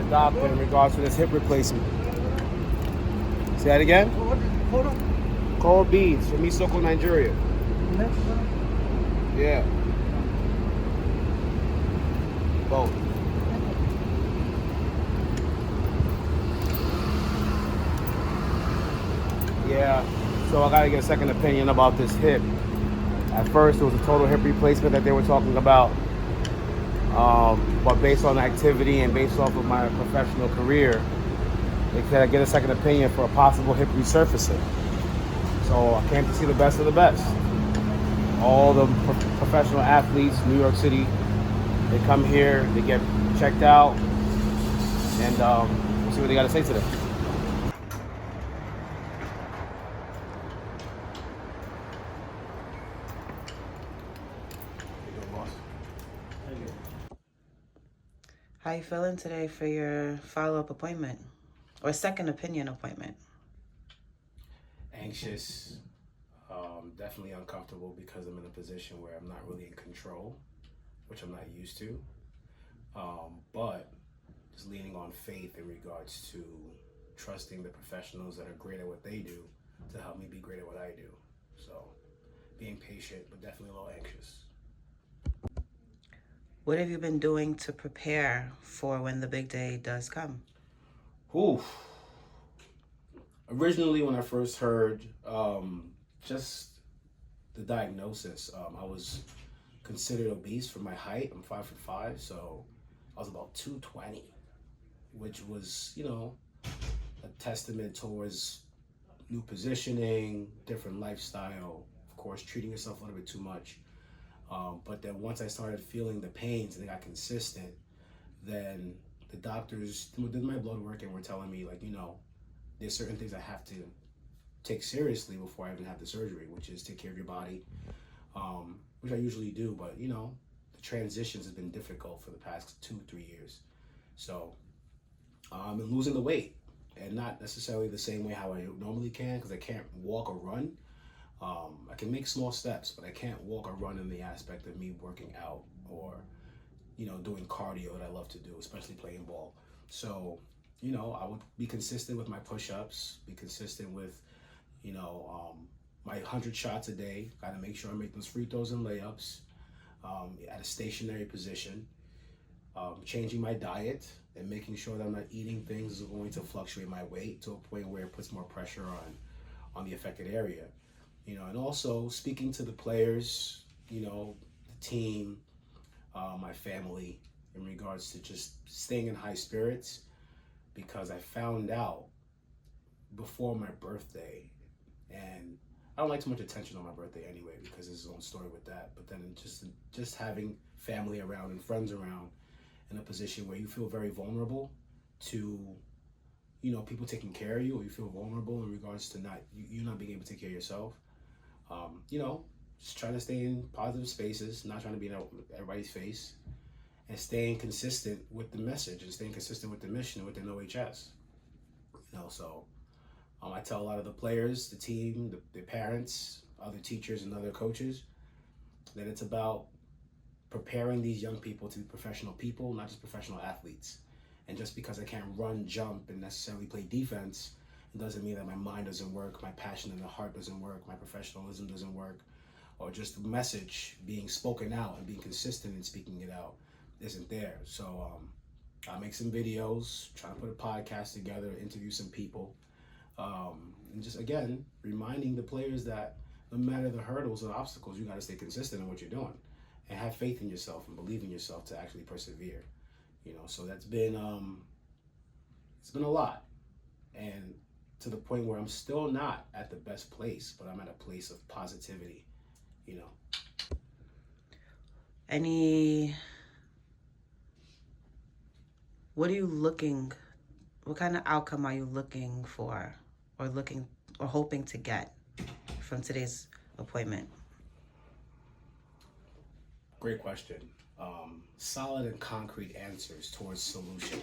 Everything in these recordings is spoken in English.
doctor in regards to this hip replacement. Say that again? Cold beads from Isoko, Nigeria. Yeah. Both. Yeah. So I gotta get a second opinion about this hip. At first, it was a total hip replacement that they were talking about. But based on activity and based off of my professional career, they could get a second opinion for a possible hip resurfacing. So I came to see the best of the best. All the professional athletes, New York City, they come here, they get checked out, and we'll see what they got to say today. How you feeling today for your follow-up appointment or second opinion appointment? Anxious, definitely uncomfortable because I'm in a position where I'm not really in control, which I'm not used to. But just leaning on faith in regards to trusting the professionals that are great at what they do to help me be great at what I do. So being patient, but definitely a little anxious. What have you been doing to prepare for when the big day does come? Oof. Originally, when I first heard just the diagnosis, I was considered obese for my height. I'm 5'5", so I was about 220, which was, a testament towards new positioning, different lifestyle, of course, treating yourself a little bit too much. But then once I started feeling the pains and they got consistent, then the doctors did my blood work and were telling me, there's certain things I have to take seriously before I even have the surgery, which is take care of your body, which I usually do. But, the transitions has been difficult for the past 2-3 years. So I'm losing the weight, and not necessarily the same way how I normally can, because I can't walk or run. I can make small steps, but I can't walk or run in the aspect of me working out or, doing cardio that I love to do, especially playing ball. So, I would be consistent with my push-ups, be consistent with, my 100 shots a day. Got to make sure I make those free throws and layups at a stationary position. Changing my diet and making sure that I'm not eating things that are going to fluctuate my weight to a point where it puts more pressure on the affected area. And also speaking to the players, the team, my family, in regards to just staying in high spirits, because I found out before my birthday, and I don't like too much attention on my birthday anyway, because there's its own story with that. But then just having family around and friends around in a position where you feel very vulnerable to, people taking care of you, or you feel vulnerable in regards to you not being able to take care of yourself. Just trying to stay in positive spaces, not trying to be in everybody's face, and staying consistent with the message and staying consistent with the mission within OHS. So I tell a lot of the players, the team, the parents, other teachers, and other coaches that it's about preparing these young people to be professional people, not just professional athletes. And just because I can't run, jump, and necessarily play defense, it doesn't mean that my mind doesn't work, my passion and the heart doesn't work, my professionalism doesn't work, or just the message being spoken out and being consistent in speaking it out isn't there. So I make some videos, trying to put a podcast together, interview some people, and just, again, reminding the players that no matter the hurdles and obstacles, you got to stay consistent in what you're doing and have faith in yourself and believe in yourself to actually persevere. So that's been, it's been a lot. And to the point where I'm still not at the best place, but I'm at a place of positivity, What kind of outcome are you looking for or hoping to get from today's appointment? Great question. Solid and concrete answers towards solution.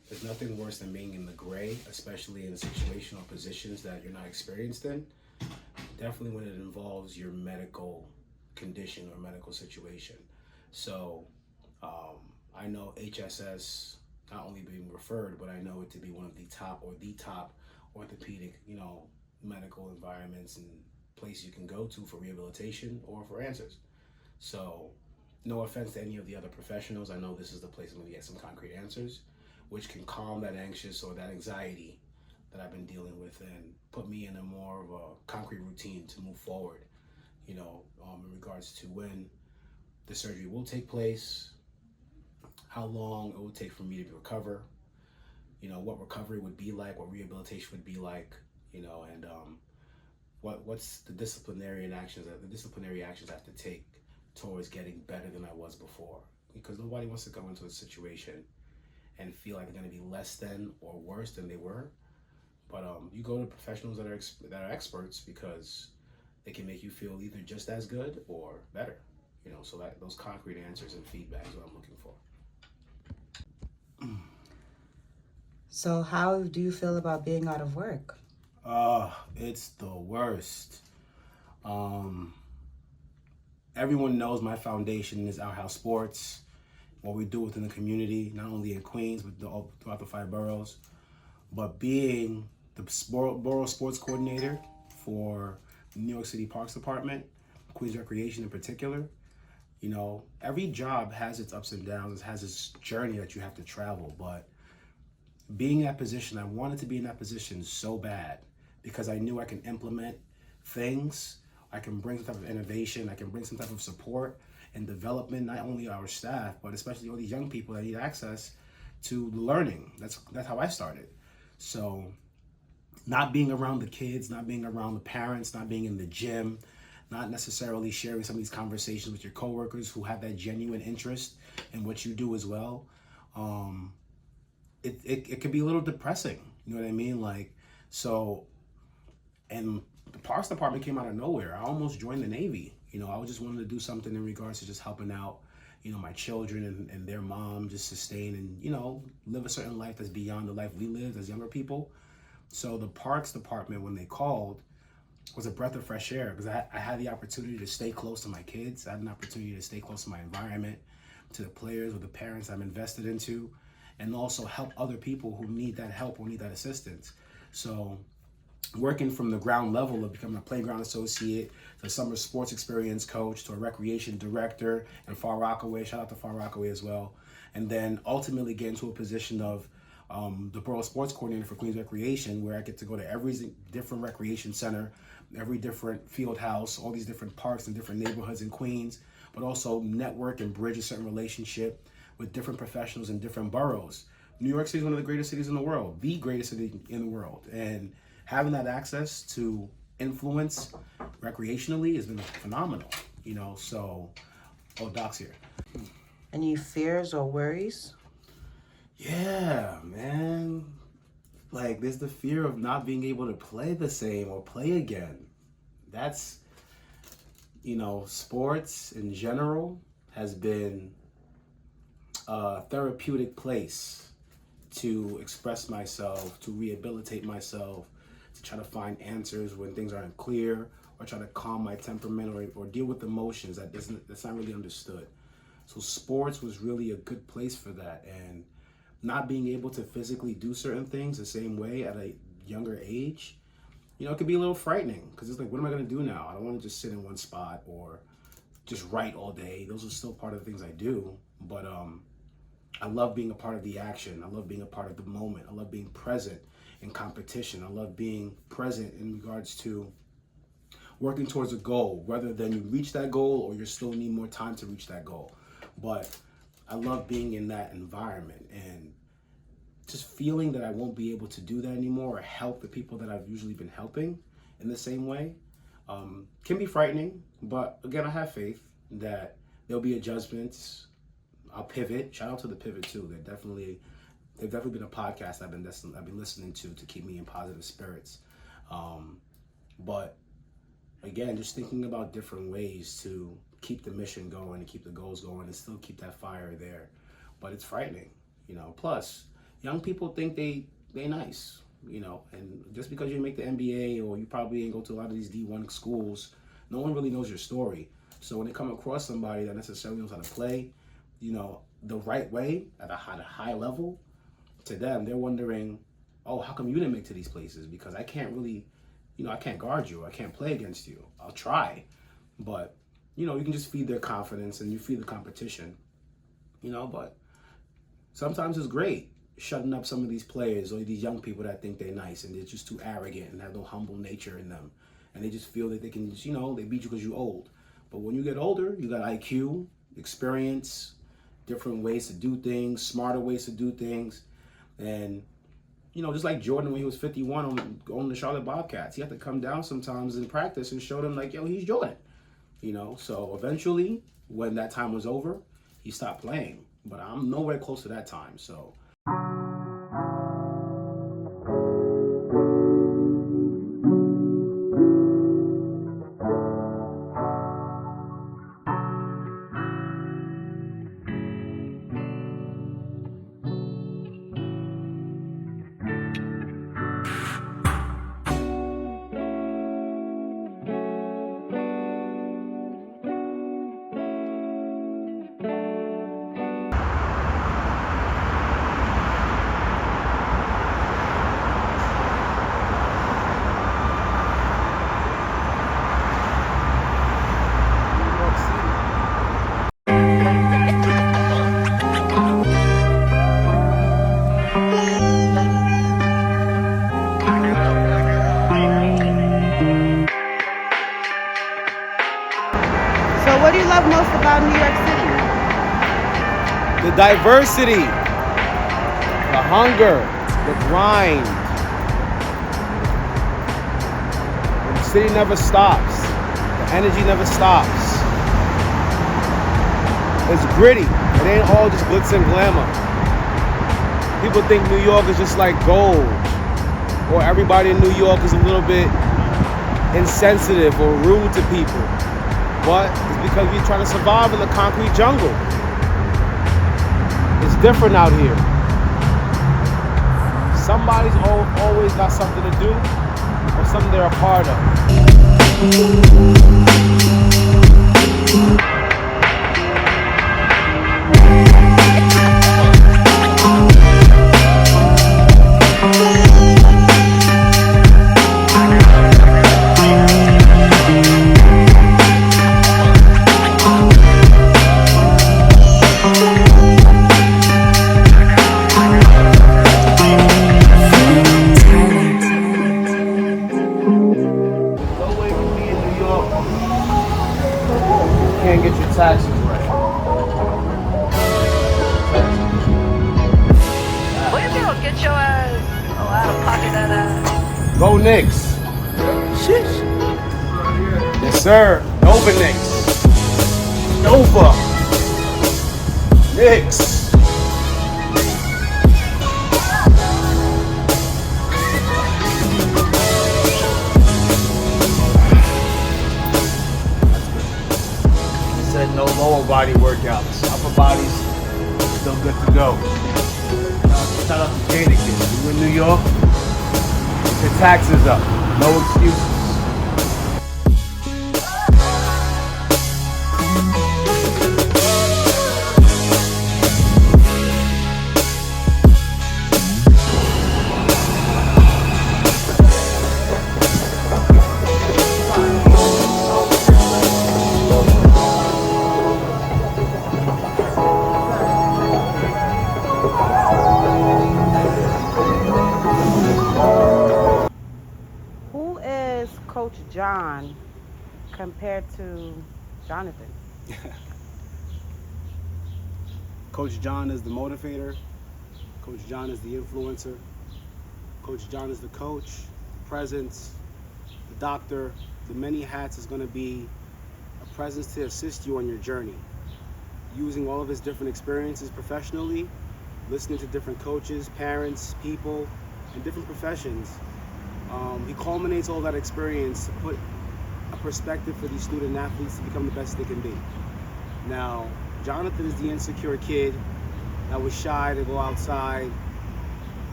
There's nothing worse than being in the gray, especially in situational positions that you're not experienced in. Definitely when it involves your medical condition or medical situation. So I know HSS not only being referred, but I know it to be one of the top orthopedic, medical environments and places you can go to for rehabilitation or for answers. So, no offense to any of the other professionals, I know this is the place I'm going to get some concrete answers, which can calm that anxious or that anxiety that I've been dealing with and put me in a more of a concrete routine to move forward, in regards to when the surgery will take place, how long it will take for me to recover, what recovery would be like, what rehabilitation would be like, and what's the disciplinary actions I have to take towards getting better than I was before. Because nobody wants to go into a situation and feel like they're going to be less than or worse than they were. But you go to professionals that are experts because they can make you feel either just as good or better. So that those concrete answers and feedback is what I'm looking for. So how do you feel about being out of work? It's the worst. Everyone knows my foundation is Our House Sports, what we do within the community, not only in Queens, but throughout the 5 boroughs. But being the borough sports coordinator for New York City Parks Department, Queens Recreation in particular, every job has its ups and downs, it has its journey that you have to travel. But being in that position, I wanted to be in that position so bad because I knew I can implement things, I can bring some type of innovation, I can bring some type of support and development, not only our staff, but especially all these young people that need access to learning. That's how I started. So not being around the kids, not being around the parents, not being in the gym, not necessarily sharing some of these conversations with your coworkers who have that genuine interest in what you do as well. It can be a little depressing, you know what I mean? And the Parks Department came out of nowhere. I almost joined the Navy. I just wanted to do something in regards to just helping out, my children and their mom, just sustain and, live a certain life that's beyond the life we lived as younger people. So the Parks Department, when they called, was a breath of fresh air because I had the opportunity to stay close to my kids. I had an opportunity to stay close to my environment, to the players or the parents I'm invested into, and also help other people who need that help or need that assistance. So working from the ground level of becoming a playground associate to a summer sports experience coach to a recreation director in Far Rockaway, shout out to Far Rockaway as well, and then ultimately get into a position of the borough sports coordinator for Queens Recreation, where I get to go to every different recreation center, every different field house, all these different parks and different neighborhoods in Queens, but also network and bridge a certain relationship with different professionals in different boroughs. New York City is one of the greatest cities in the world, the greatest city in the world. And having that access to influence recreationally has been phenomenal, so, Doc's here. Any fears or worries? Yeah, man. There's the fear of not being able to play the same or play again. That's, sports in general has been a therapeutic place to express myself, to rehabilitate myself, to try to find answers when things aren't clear, or try to calm my temperament or deal with emotions that's not really understood. So sports was really a good place for that. And not being able to physically do certain things the same way at a younger age, it could be a little frightening because it's like, what am I going to do now? I don't want to just sit in one spot or just write all day. Those are still part of the things I do. But I love being a part of the action. I love being a part of the moment. I love being present in competition. I love being present in regards to working towards a goal, whether then you reach that goal or you still need more time to reach that goal. But I love being in that environment and just feeling that I won't be able to do that anymore or help the people that I've usually been helping in the same way can be frightening. But again, I have faith that there'll be adjustments. I'll pivot. Shout out to the Pivot too. They've definitely been a podcast I've been listening to keep me in positive spirits. But again, just thinking about different ways to keep the mission going and keep the goals going and still keep that fire there. But it's frightening, Plus, young people think they nice, and just because you make the NBA or you probably ain't go to a lot of these D1 schools, no one really knows your story. So when they come across somebody that necessarily knows how to play, the right way at a high level, to them, they're wondering, oh, how come you didn't make to these places? Because I can't really, I can't guard you. I can't play against you. I'll try. But, you can just feed their confidence and you feed the competition, but sometimes it's great shutting up some of these players or these young people that think they're nice and they're just too arrogant and have no humble nature in them. And they just feel that they can just, they beat you because you're old. But when you get older, you got IQ, experience, different ways to do things, smarter ways to do things. And, just like Jordan when he was 51 on the Charlotte Bobcats, he had to come down sometimes in practice and show them like, yo, he's Jordan. So eventually, when that time was over, he stopped playing. But I'm nowhere close to that time, so. So what do you love most about New York City? The diversity, the hunger, the grind. The city never stops. The energy never stops. It's gritty. It ain't all just glitz and glamour. People think New York is just like gold, or everybody in New York is a little bit insensitive or rude to people. But it's because we're trying to survive in the concrete jungle. It's different out here. Somebody's always got something to do or something they're a part of. Can't get your taxes right. What if they don't get your ass out of pocket that ass? Go Knicks. Sheesh. Yes, sir. Nova Knicks. Nova. Knicks. Said no lower body workouts. Upper body's still good to go. Shout out to Jada Kids. You in New York? Get your taxes up. No excuses. Coach John compared to Jonathan? Coach John is the motivator. Coach John is the influencer. Coach John is the coach, the presence, the doctor. The many hats is going to be a presence to assist you on your journey. Using all of his different experiences professionally, listening to different coaches, parents, people, and different professions. He culminates all that experience to put a perspective for these student athletes to become the best they can be. Now, Jonathan is the insecure kid that was shy to go outside,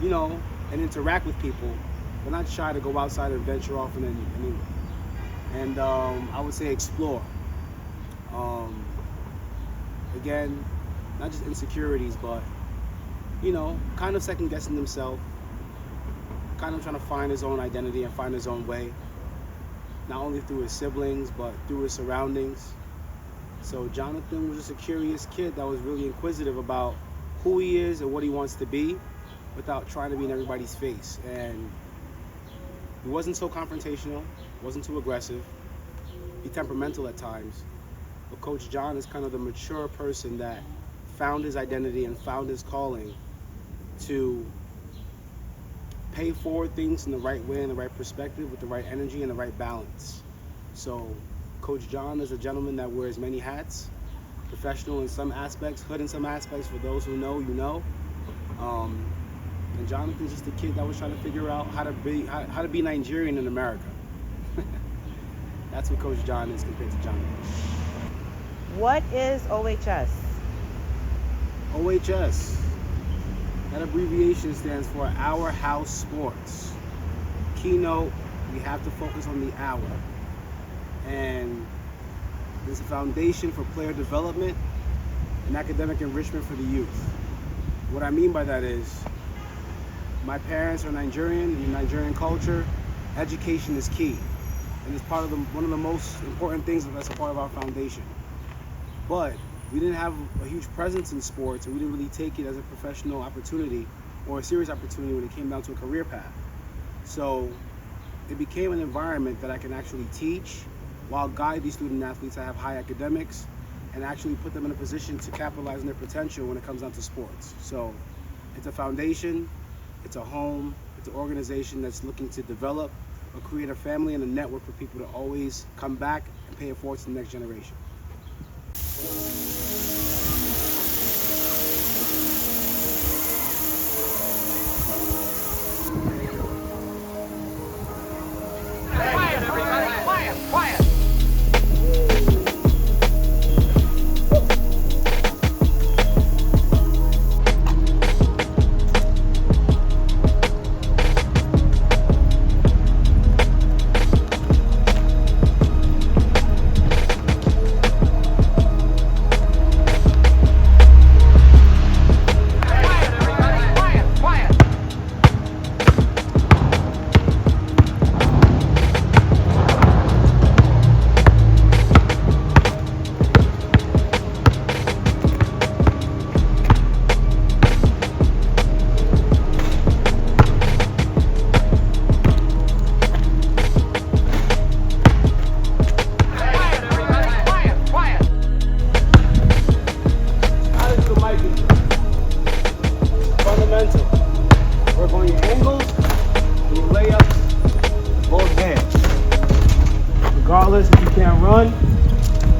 and interact with people, but not shy to go outside and venture off and I would say explore. Again, not just insecurities, but kind of second guessing himself, kind of trying to find his own identity and find his own way, not only through his siblings, but through his surroundings. So Jonathan was just a curious kid that was really inquisitive about who he is and what he wants to be without trying to be in everybody's face. And he wasn't so confrontational, wasn't too aggressive, be temperamental at times. But Coach John is kind of the mature person that found his identity and found his calling to pay forward things in the right way, in the right perspective, with the right energy and the right balance. So Coach John is a gentleman that wears many hats, professional in some aspects, hood in some aspects. For those who know, you know. And Jonathan's just a kid that was trying to figure out how to be Nigerian in America. That's what Coach John is compared to Jonathan. What is OHS? OHS. That abbreviation stands for Our House Sports. Keynote, we have to focus on the hour. And it's a foundation for player development and academic enrichment for the youth. What I mean by that is, my parents are Nigerian, in Nigerian culture, education is key. And it's part of one of the most important things that's a part of our foundation. But we didn't have a huge presence in sports, and we didn't really take it as a professional opportunity or a serious opportunity when it came down to a career path. So it became an environment that I can actually teach while guide these student athletes that have high academics and actually put them in a position to capitalize on their potential when it comes down to sports. So it's a foundation, it's a home, it's an organization that's looking to develop or create a family and a network for people to always come back and pay it forward to the next generation. Quiet, everybody! Quiet, quiet! Work on your angles and your layups with both hands. Regardless if you can't run,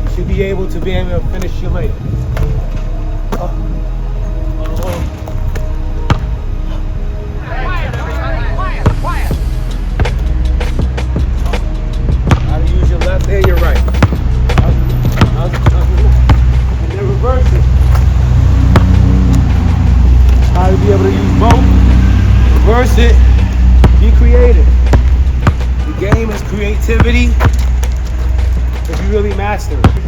you should be able to finish your layup. Quiet, everybody! Quiet, quiet! How to use your left and your right. And then reverse it. How to be able to use both. Reverse it. Be creative. The game is creativity if you really master it.